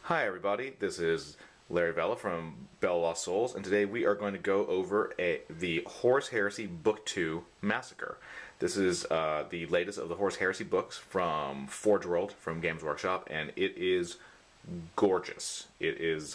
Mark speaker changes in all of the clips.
Speaker 1: Hi everybody, this is Larry Vella from BoLS Souls, and today we are going to go over the Horus Heresy Book 2 Massacre. This is the latest of the Horus Heresy books from Forgeworld, from Games Workshop, and it is gorgeous. It is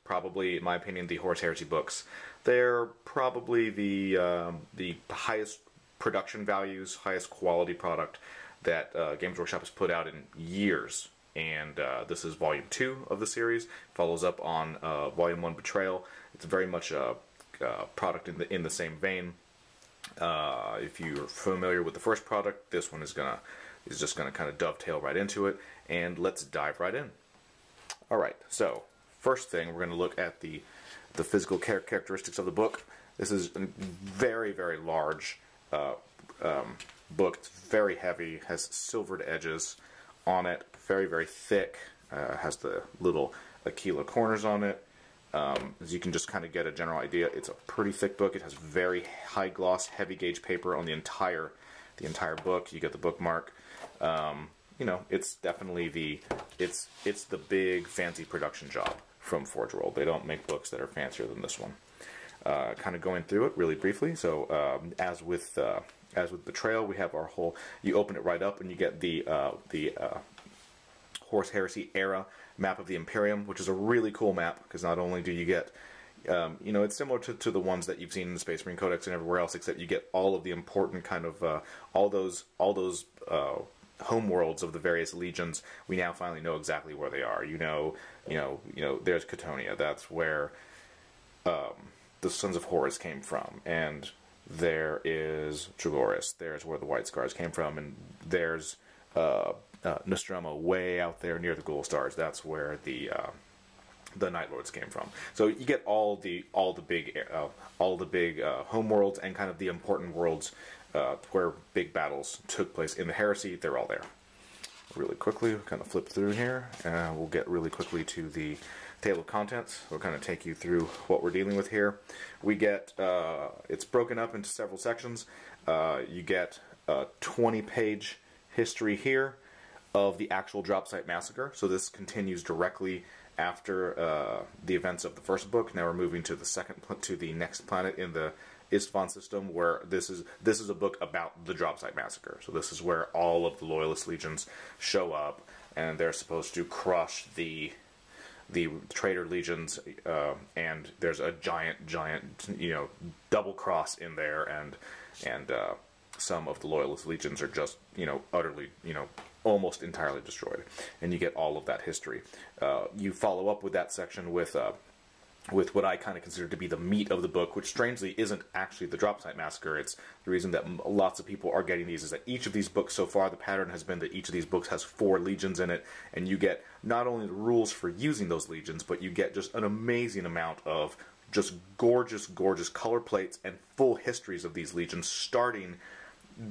Speaker 1: probably, in my opinion, the Horus Heresy books. They're probably the highest production values, highest quality product that Games Workshop has put out in years. And this is Volume 2 of the series. Follows up on Volume 1 Betrayal. It's very much a product in the same vein. If you're familiar with the first product, this one is just gonna kind of dovetail right into it. And let's dive right in. All right. So first thing, we're going to look at the physical characteristics of the book. This is a very, very large book. It's very heavy. Has silvered edges on it. Very, very thick. Has the little Aquila corners on it. As you can just kind of get a general idea, it's a pretty thick book. It has very high gloss, heavy gauge paper on the entire book. You get the bookmark. You know, it's definitely it's the big fancy production job from Forgeworld. They don't make books that are fancier than this one. Kind of going through it really briefly. So as with Betrayal, we have our whole. You open it right up and you get the Horus Heresy era map of the Imperium, which is a really cool map because not only do you get, you know, it's similar to the ones that you've seen in the Space Marine Codex and everywhere else, except you get all of the important kind of all those home worlds of the various legions. We now finally know exactly where they are. You know, there's Catonia. That's where the Sons of Horus came from, and there is Trigoris. There's where the White Scars came from, and there's Nostromo way out there near the Ghoul Stars. That's where the Night Lords came from. So you get all the big home worlds and kind of the important worlds where big battles took place in the Heresy. They're all there. Really quickly, we'll kind of flip through here, and we'll get really quickly to the table of contents. We'll kind of take you through what we're dealing with here. We get it's broken up into several sections. You get a 20-page history here of the actual Dropsite Massacre. So this continues directly after the events of the first book. Now we're moving to the next planet in the Istvan system, where this is a book about the Dropsite Massacre. So this is where all of the Loyalist legions show up, and they're supposed to crush the traitor legions, and there's a giant, you know, double cross in there, and some of the Loyalist legions are just, you know, utterly, you know, almost entirely destroyed, and you get all of that history. You follow up with that section with what I kind of consider to be the meat of the book, which strangely isn't actually the Dropsite Massacre. It's the reason that lots of people are getting these is that each of these books so far, the pattern has been that each of these books has 4 legions in it, and you get not only the rules for using those legions, but you get just an amazing amount of just gorgeous, gorgeous color plates and full histories of these legions starting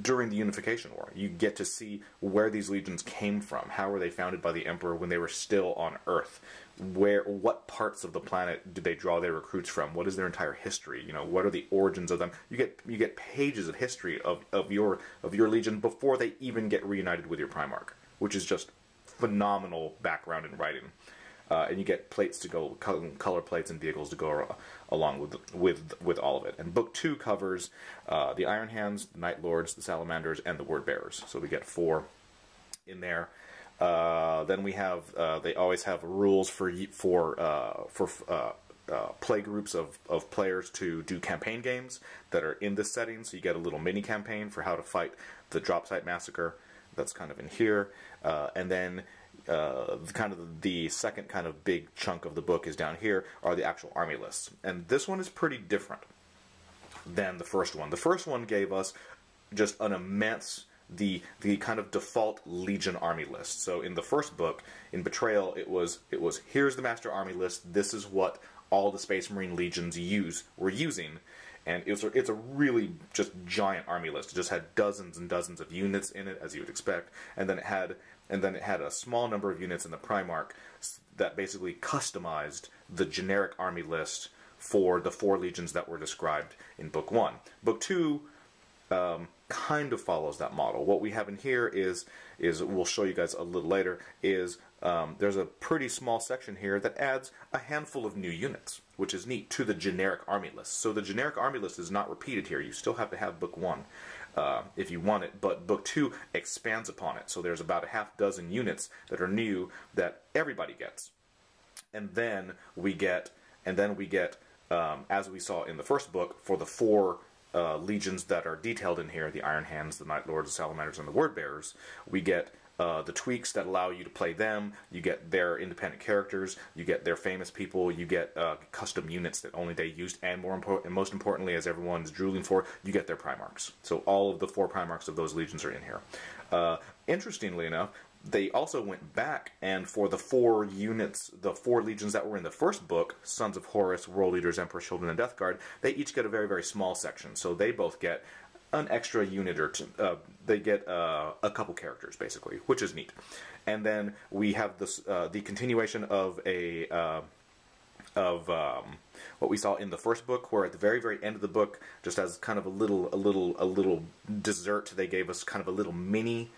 Speaker 1: during the Unification War. You get to see where these legions came from. How were they founded by the Emperor when they were still on Earth? What parts of the planet did they draw their recruits from? What is their entire history? You know, what are the origins of them? You get pages of history of your legion before they even get reunited with your Primarch, which is just phenomenal background in writing. And you get plates to go, color plates and vehicles to go along with all of it. And Book 2 covers the Iron Hands, the Night Lords, the Salamanders, and the Word Bearers. So we get 4 in there. Then we have they always have rules for play groups of players to do campaign games that are in this setting. So you get a little mini campaign for how to fight the Dropsite Massacre. That's kind of in here, and then. Kind of the second kind of big chunk of the book is down here are the actual army lists, and this one is pretty different than the first one. The first one gave us just an immense the kind of default legion army list. So in the first book, in Betrayal, it was here's the master army list. This is what all the Space Marine legions were using. And it's a really just giant army list. It just had dozens and dozens of units in it, as you would expect, and then it had a small number of units in the Primarch that basically customized the generic army list for the 4 legions that were described in Book 1. Book 2 kind of follows that model. What we have in here is we'll show you guys a little later, is there's a pretty small section here that adds a handful of new units, which is neat, to the generic army list. So the generic army list is not repeated here. You still have to have book 1 if you want it, but book 2 expands upon it. So there's about a half dozen units that are new that everybody gets. And then we get, as we saw in the first book, for the 4 legions that are detailed in here, the Iron Hands, the Night Lords, the Salamanders, and the Word Bearers, we get the tweaks that allow you to play them. You get their independent characters, you get their famous people, you get custom units that only they used, and most importantly, as everyone's drooling for, you get their Primarchs. So all of the 4 Primarchs of those legions are in here. Interestingly enough, they also went back, and for the 4 units, the 4 legions that were in the first book, Sons of Horus, World Eaters, Emperor's Children, and Death Guard, they each get a very, very small section. So they both get an extra unit or two. They get a couple characters, basically, which is neat. And then we have this, the continuation of what we saw in the first book, where at the very, very end of the book, just as kind of a little dessert, they gave us kind of a mini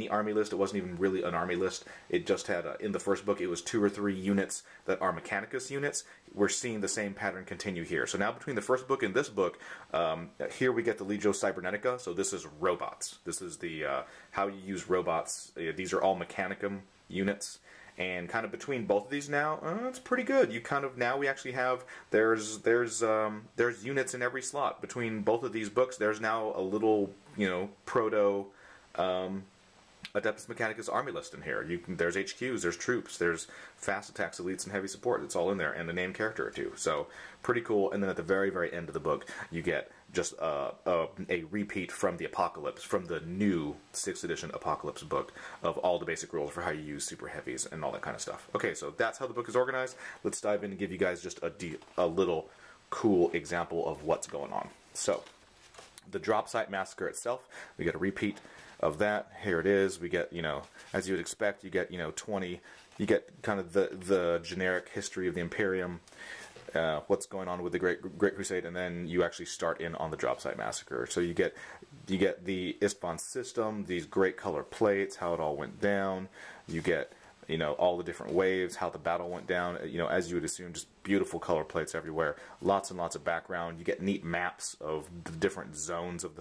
Speaker 1: army list. It wasn't even really an army list. It just had, in the first book, it was 2 or 3 units that are Mechanicus units. We're seeing the same pattern continue here. So now between the first book and this book, here we get the Legio Cybernetica. So this is robots. This is the how you use robots. These are all Mechanicum units. And kind of between both of these now, it's pretty good. You kind of, now we actually have, there's units in every slot. Between both of these books, there's now a little, proto Adeptus Mechanicus army list in here. There's HQs, there's troops, there's fast attacks, elites, and heavy support. It's all in there, and a named character or 2. So pretty cool. And then at the very, very end of the book, you get just a repeat from the Apocalypse, from the new 6th edition Apocalypse book, of all the basic rules for how you use super heavies and all that kind of stuff. Okay, so that's how the book is organized. Let's dive in and give you guys just a little cool example of what's going on. So the Dropsite Massacre itself, we get a repeat of that. Here it is. We get, as you would expect, you get, 20, you get kind of the generic history of the Imperium, what's going on with the Great Crusade, and then you actually start in on the Dropsite Massacre. So you get the Isstvan system, these great color plates, how it all went down. You get, all the different waves, how the battle went down, as you would assume, just beautiful color plates everywhere, lots and lots of background. You get neat maps of the different zones of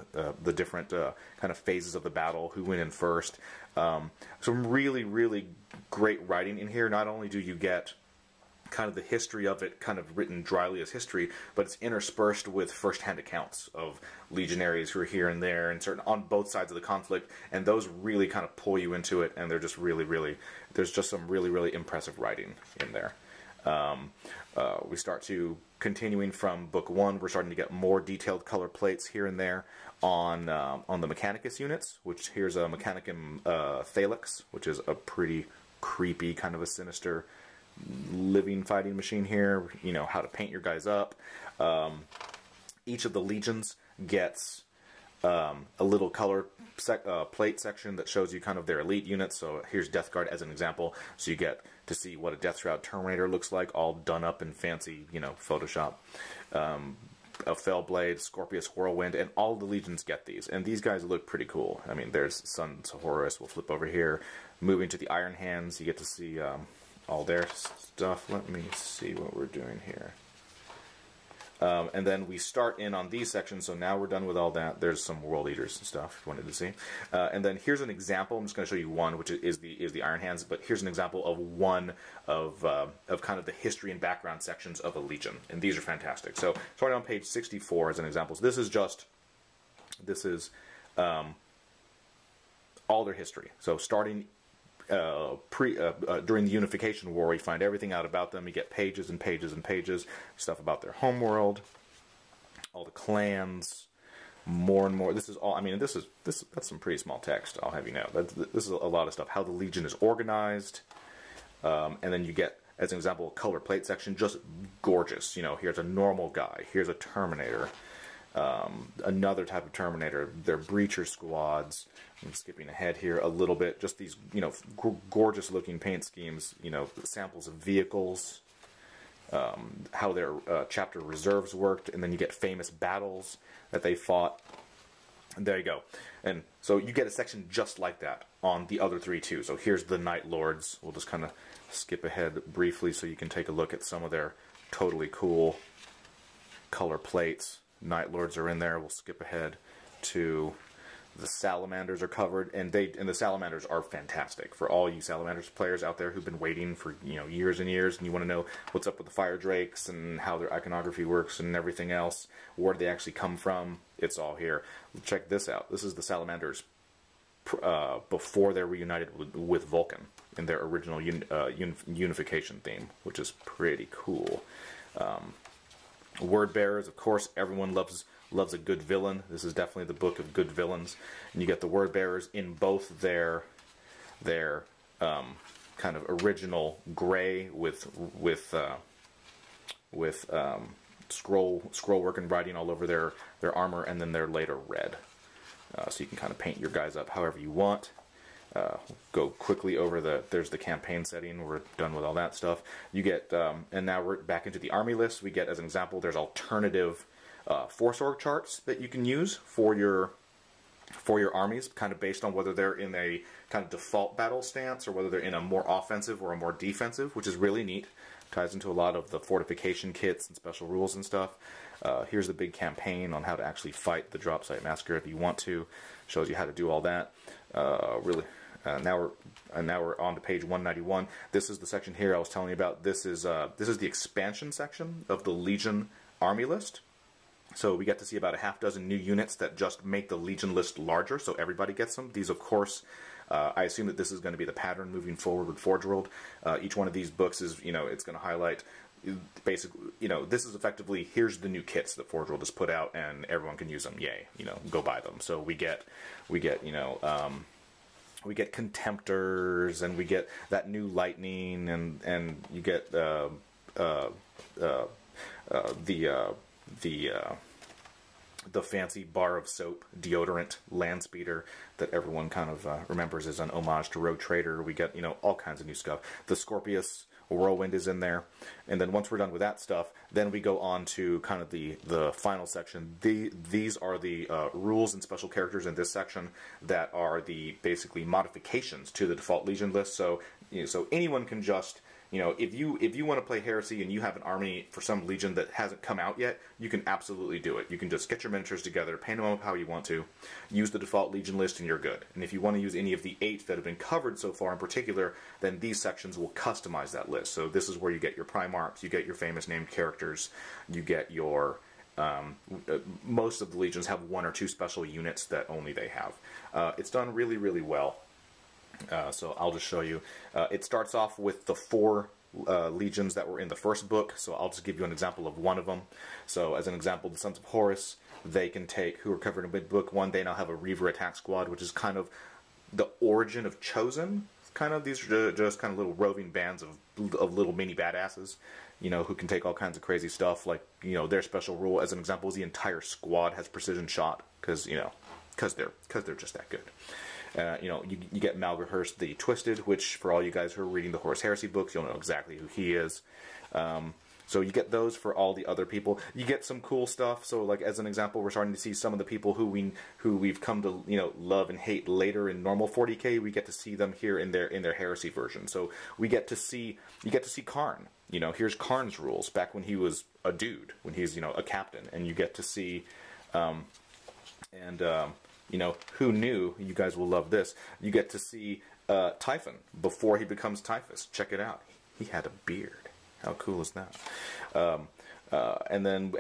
Speaker 1: the different kind of phases of the battle, who went in first. Some really, really great writing in here. Not only do you get kind of the history of it kind of written dryly as history, but it's interspersed with first-hand accounts of legionaries who are here and there and on both sides of the conflict, and those really kind of pull you into it, and they're just really, really, there's just some really, really impressive writing in there. We start to, continuing from book 1, we're starting to get more detailed color plates here and there on the Mechanicus units, which here's a Mechanicum Thalix, which is a pretty creepy, kind of a sinister living fighting machine here. How to paint your guys up. Each of the legions gets a little color plate section that shows you kind of their elite units. So here's Death Guard as an example. So you get to see what a Death Shroud Terminator looks like, all done up in fancy, Photoshop. A Fellblade, Scorpius Whirlwind, and all the legions get these. And these guys look pretty cool. I mean, there's Sons of Horus. We'll flip over here. Moving to the Iron Hands, you get to see all their stuff. Let me see what we're doing here. And then we start in on these sections, so now we're done with all that. There's some World Eaters and stuff if you wanted to see. And then here's an example. I'm just going to show you one, which is the Iron Hands, but here's an example of one of kind of the history and background sections of a legion. And these are fantastic. So starting on page 64 as an example. So this is all their history. So starting during the Unification War, we find everything out about them. You get pages and pages and pages, stuff about their homeworld, all the clans, more and more. This is all. I mean, that's some pretty small text. I'll have you know. This is a lot of stuff. How the Legion is organized, and then you get, as an example, a color plate section, just gorgeous. Here's a normal guy. Here's a Terminator. Another type of Terminator. They're breacher squads. I'm skipping ahead here a little bit. Just these, gorgeous looking paint schemes. Samples of vehicles. How their chapter reserves worked, and then you get famous battles that they fought. And there you go. And so you get a section just like that on the other three too. So here's the Night Lords. We'll just kind of skip ahead briefly so you can take a look at some of their totally cool color plates. Night Lords are in there. We'll skip ahead to the Salamanders are covered, and the Salamanders are fantastic for all you Salamanders players out there who've been waiting for years and years, and you want to know what's up with the Fire Drakes and how their iconography works and everything else. Where do they actually come from? It's all here. Check this out. This is the Salamanders before they're reunited with Vulcan in their original unification theme, which is pretty cool. Word bearers, of course, everyone loves a good villain. This is definitely the book of good villains, and you get the word bearers in both their kind of original gray with scroll work and writing all over their armor, and then their later red. So you can kind of paint your guys up however you want. Go quickly over there's the campaign setting. We're done with all that stuff. You get, and now we're back into the army list. We get, as an example, there's alternative force org charts that you can use for your armies, kind of based on whether they're in a kind of default battle stance or whether they're in a more offensive or a more defensive, which is really neat. Ties into a lot of the fortification kits and special rules and stuff. Here's the big campaign on how to actually fight the Dropsite Massacre if you want to. Shows you how to do all that. Really. Now we're on to page 191. This is the section here I was telling you about. This is the expansion section of the Legion army list. So we get to see about a half dozen new units that just make the Legion list larger, so everybody gets them. These, of course, I assume that this is going to be the pattern moving forward with Forgeworld. Each one of these books is, it's going to highlight, basically, this is effectively, here's the new kits that Forgeworld has put out, and everyone can use them. Yay, go buy them. So we get Contemptors, and we get that new Lightning, and you get the fancy bar of soap deodorant Landspeeder that everyone kind of remembers as an homage to Rogue Trader. We get all kinds of new stuff. The Scorpius Whirlwind is in there, and then once we're done with that stuff, then we go on to kind of the final section. These are the rules and special characters in this section that are the basically modifications to the default Legion list. So so anyone can just if you want to play Heresy and you have an army for some Legion that hasn't come out yet, you can absolutely do it. You can just get your miniatures together, paint them up how you want to, use the default Legion list, and you're good. And if you want to use any of the 8 that have been covered so far in particular, then these sections will customize that list. So this is where you get your Primarchs, you get your famous named characters, you get your... most of the Legions have 1 or 2 special units that only they have. It's done really, really well. So I'll just show you. It starts off with the 4 legions that were in the first book, so I'll just give you an example of one of them. So as an example, the Sons of Horus, they can take, who are covered in book 1, they now have a Reaver attack squad, which is kind of the origin of Chosen. Kind of, these are just kind of little roving bands of little mini badasses, who can take all kinds of crazy stuff. Like, their special rule, as an example, is the entire squad has precision shot, because they're just that good. You get Malgahurst the Twisted, which for all you guys who are reading the Horus Heresy books, you'll know exactly who he is. So you get those for all the other people. You get some cool stuff. So, like, as an example, we're starting to see some of the people who we've come to love and hate later in normal 40k. We get to see them here in their Heresy version. So you get to see Karn. Here's Karn's rules back when he was a dude, when he's a captain, and you get to see who knew? You guys will love this. You get to see Typhon before he becomes Typhus. Check it out. He had a beard. How cool is that? And then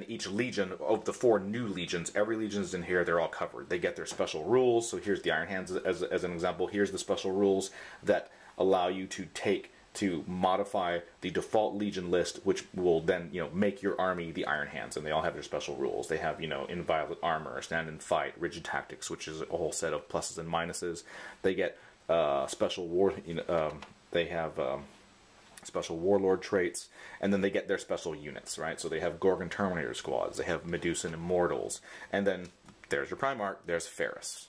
Speaker 1: each legion of the 4 new legions, every legion is in here. They're all covered. They get their special rules. So here's the Iron Hands as an example. Here's the special rules that allow you to modify the default Legion list, which will then, make your army the Iron Hands, and they all have their special rules. They have, inviolate armor, stand and fight, rigid tactics, which is a whole set of pluses and minuses. They get special war, they have special warlord traits, and then they get their special units, right? So they have Gorgon Terminator squads, they have Medusan Immortals, and then there's your Primarch, there's Ferris,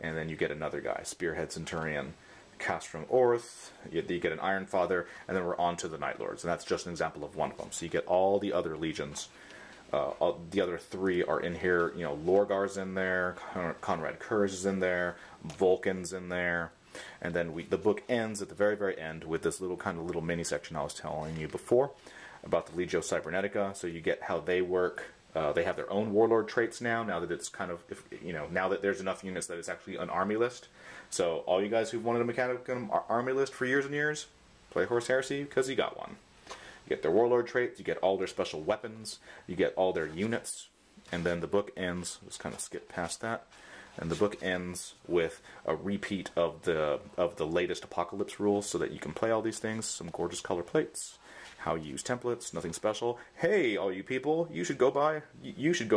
Speaker 1: and then you get another guy, Spearhead Centurion, Castrum Orth, you get an Iron Father, and then we're on to the Night Lords, and that's just an example of one of them. So you get all the other legions The other three are in here. You know, Lorgar's in there, Conrad Curze is in there, Vulcan's in there, and then the book ends at the very, very end with this little mini section I was telling you before about the Legio Cybernetica. So you get how they work. They have their own warlord traits now. Now that it's kind of, now that there's enough units that it's actually an army list. So all you guys who've wanted a Mechanicum army list for years and years, play Horus Heresy because you got one. You get their warlord traits, you get all their special weapons, you get all their units, and then the book ends, let's kind of skip past that, and the book ends with a repeat of the latest Apocalypse rules so that you can play all these things, some gorgeous color plates, how you use templates, nothing special. Hey, all you people, you should go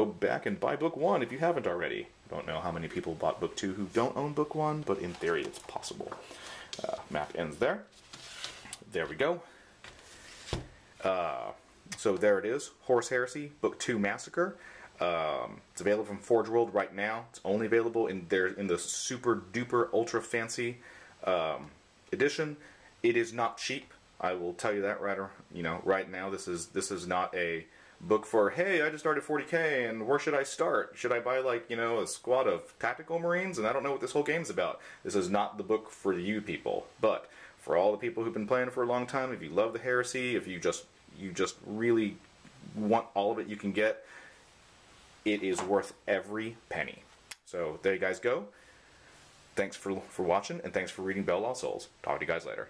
Speaker 1: back and buy book 1 if you haven't already. I don't know how many people bought book 2 who don't own book 1, but in theory it's possible. Map ends there. There we go. So there it is, Horus Heresy, Book 2 Massacre. It's available from Forgeworld right now. It's only available in the super duper ultra fancy edition. It is not cheap. I will tell you that right now. This is not a book for, hey, I just started 40k and where should I start? Should I buy a squad of tactical marines and I don't know what this whole game's about? This is not the book for you people. But for all the people who've been playing for a long time, if you love the Heresy, if you just really want all of it you can get, it is worth every penny. So there you guys go. Thanks for watching, and thanks for reading Bell Lost Souls. Talk to you guys later.